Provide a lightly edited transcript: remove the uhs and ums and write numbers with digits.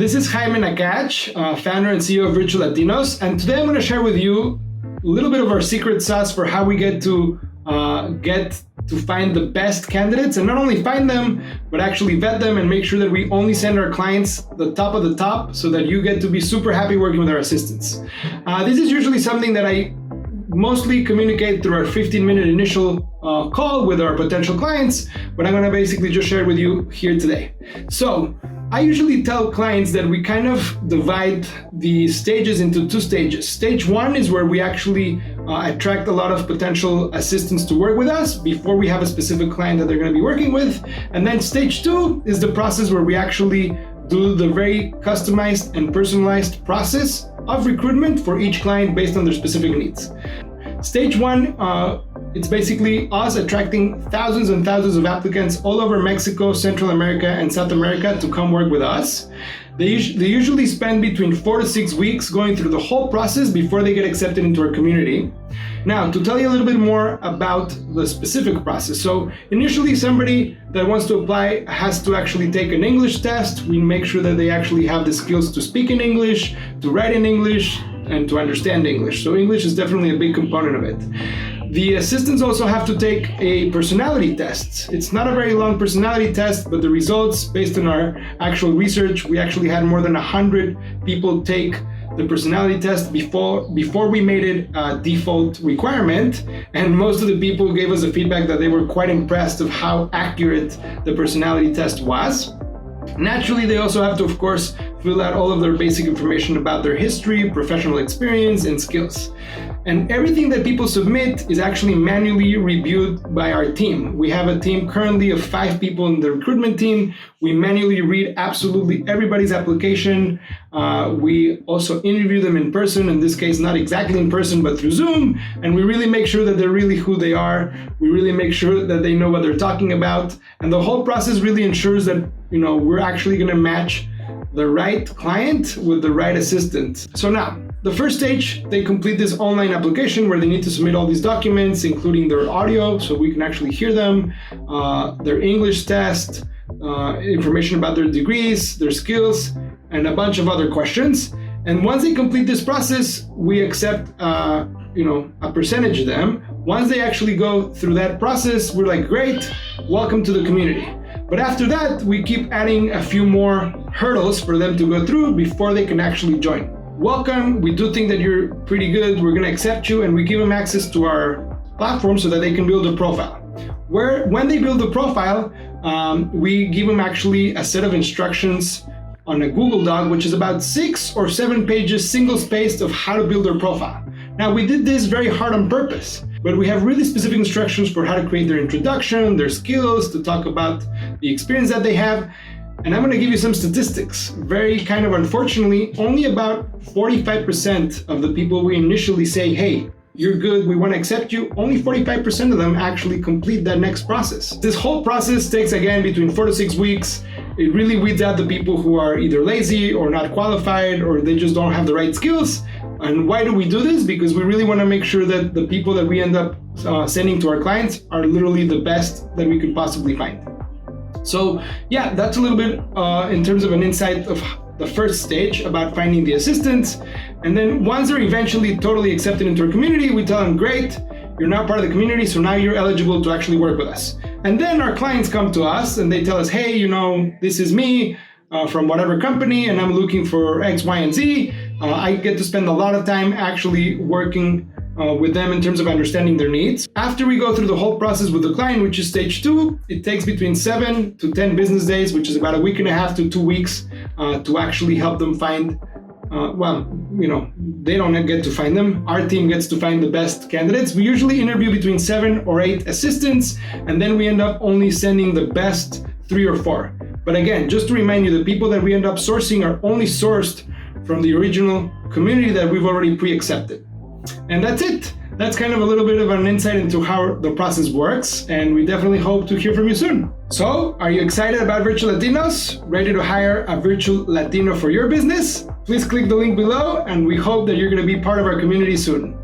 This is Jaime, founder and CEO of Virtual Latinos, and today I'm going to share with you a little bit of our secret sauce for how we get to find the best candidates, and not only find them, but actually vet them and make sure that we only send our clients the top of the top so that you get to be super happy working with our assistants. This is usually something that I mostly communicate through our 15-minute initial call with our potential clients, but I'm going to basically just share with you here today. So I usually tell clients that we kind of divide the stages into two stages. Stage one is where we actually attract a lot of potential assistants to work with us before we have a specific client that they're going to be working with. And then stage two is the process where we actually do the very customized and personalized process of recruitment for each client based on their specific needs. Stage one, it's basically us attracting thousands and thousands of applicants all over Mexico, Central America, and South America to come work with us. They usually spend between 4 to 6 weeks going through the whole process before they get accepted into our community. Now, to tell you a little bit more about the specific process. So initially, somebody that wants to apply has to actually take an English test. We make sure that they actually have the skills to speak in English, to write in English, and to understand English. So English is definitely a big component of it. The assistants also have to take a personality test. It's not a very long personality test, but the results, based on our actual research, we actually had more than 100 people take the personality test before we made it a default requirement. And most of the people gave us a feedback that they were quite impressed of how accurate the personality test was. Naturally, they also have to, of course, fill out all of their basic information about their history, professional experience, and skills. And everything that people submit is actually manually reviewed by our team. We have a team currently of 5 people in the recruitment team. We manually read absolutely everybody's application. We also interview them in person, in this case, not exactly in person, but through Zoom. And we really make sure that they're really who they are. We really make sure that they know what they're talking about. And the whole process really ensures that, we're actually going to match the right client with the right assistant. So now, the first stage, they complete this online application where they need to submit all these documents, including their audio, so we can actually hear them, their English test, information about their degrees, their skills, and a bunch of other questions. And once they complete this process, we accept a percentage of them. Once they actually go through that process, we're like, great, welcome to the community. But after that, we keep adding a few more hurdles for them to go through before they can actually join. Welcome, we do think that you're pretty good, we're gonna accept you, and we give them access to our platform so that they can build a profile. When they build the profile, we give them actually a set of instructions on a Google Doc, which is about 6 or 7 pages, single-spaced, of how to build their profile. Now, we did this very hard on purpose, but we have really specific instructions for how to create their introduction, their skills, to talk about the experience that they have. And I'm going to give you some statistics. Very kind of unfortunately, only about 45% of the people we initially say, hey, you're good, we want to accept you, only 45% of them actually complete that next process. This whole process takes, again, between 4 to 6 weeks. It really weeds out the people who are either lazy or not qualified, or they just don't have the right skills. And why do we do this? Because we really want to make sure that the people that we end up sending to our clients are literally the best that we could possibly find. So yeah, that's a little bit in terms of an insight of the first stage about finding the assistants. And then once they're eventually totally accepted into our community, we tell them, great, you're now part of the community, so now you're eligible to actually work with us. And then our clients come to us and they tell us, hey, this is me from whatever company, and I'm looking for X, Y, and Z. I get to spend a lot of time actually working with them in terms of understanding their needs. After we go through the whole process with the client, which is stage 2, it takes between 7 to 10 business days, which is about a week and a half to 2 weeks, to actually help them find, they don't get to find them. Our team gets to find the best candidates. We usually interview between 7 or 8 assistants, and then we end up only sending the best 3 or 4. But again, just to remind you, the people that we end up sourcing are only sourced from the original community that we've already pre-accepted. And that's it. That's kind of a little bit of an insight into how the process works, and we definitely hope to hear from you soon. So, are you excited about Virtual Latinos? Ready to hire a Virtual Latino for your business? Please click the link below, and we hope that you're going to be part of our community soon.